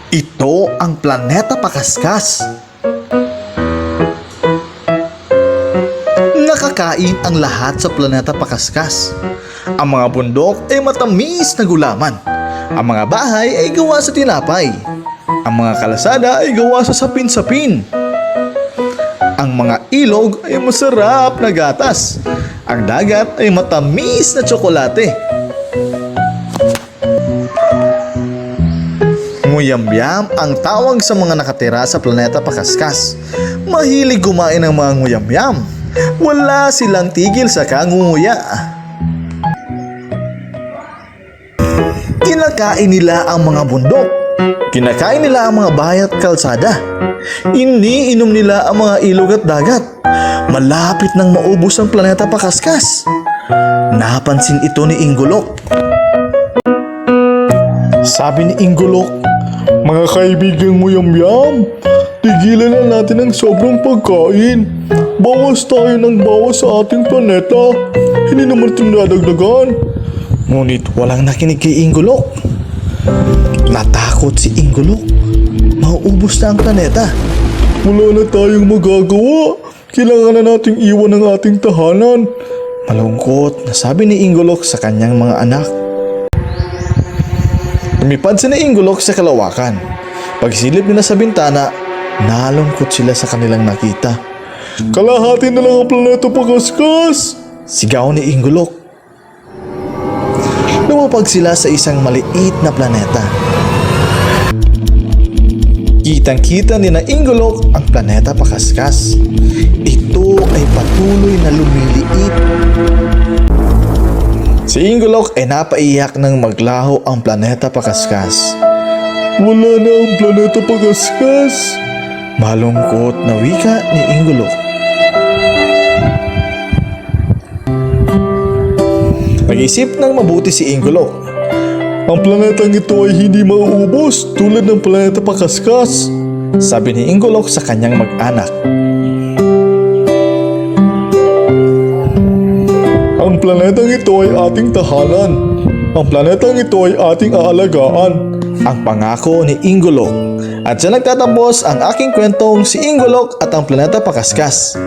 Ito ang planeta Pakaskas. Nakakain ang lahat sa planeta Pakaskas. Ang mga bundok ay matamis na gulaman. Ang mga bahay ay gawa sa tinapay. Ang mga kalasada ay gawa sa sapin-sapin. Ang mga ilog ay masarap na gatas. Ang dagat ay matamis na tsokolate. Nguyamyam ang tawag sa mga nakatira sa planeta Pakaskas. Mahilig kumain ng mga nguyamyam. Wala silang tigil sa kangunguya. Kinakain nila ang mga bundok. Kinakain nila ang mga bahay at kalsada. Iniinom nila ang mga ilog at dagat. Malapit nang maubos ang planeta Pakaskas. Napansin ito ni Inggolok. Sabi ni Inggolok, Mga kaibigang nguyamyam, tigilan na natin ang sobrang pagkain. Bawas tayo ng bawas sa ating planeta. Hindi naman ito nadagdagan. ngunit walang nakinig kay Inggolok. Natakot si Inggolok. Mauubos na ang planeta. Wala na tayong magagawa. Kailangan na nating iwan ang ating tahanan. Malungkot na sabi ni Inggolok sa kanyang mga anak. Lumipad si na Inggolok sa kalawakan. Pagsilip nila sa bintana, nalungkot sila sa kanilang nakita. Kalahati na lang ang planeta Pakaskas. Sigaw ni Inggolok. Lumapag sila sa isang maliit na planeta. Kitang-kita ni na Inggolok ang planeta Pakaskas. Ito ay patuloy na lumiliit. Si Inggolok ay napaiyak nang maglaho ang planeta Pakaskas. Wala na ang planeta Pakaskas. Malungkot na wika ni Inggolok. Nag-isip ng mabuti si Inggolok. Ang planetang ito ay hindi mauubos tulad ng planeta Pakaskas. Sabi ni Inggolok sa kanyang mag-anak. Ang planetang ito ay ating tahanan. Ang planetang ito ay ating aalagaan. Ang pangako ni Inggolok. At siya nagtatapos ang aking kwentong si Inggolok at ang planeta Pakaskas.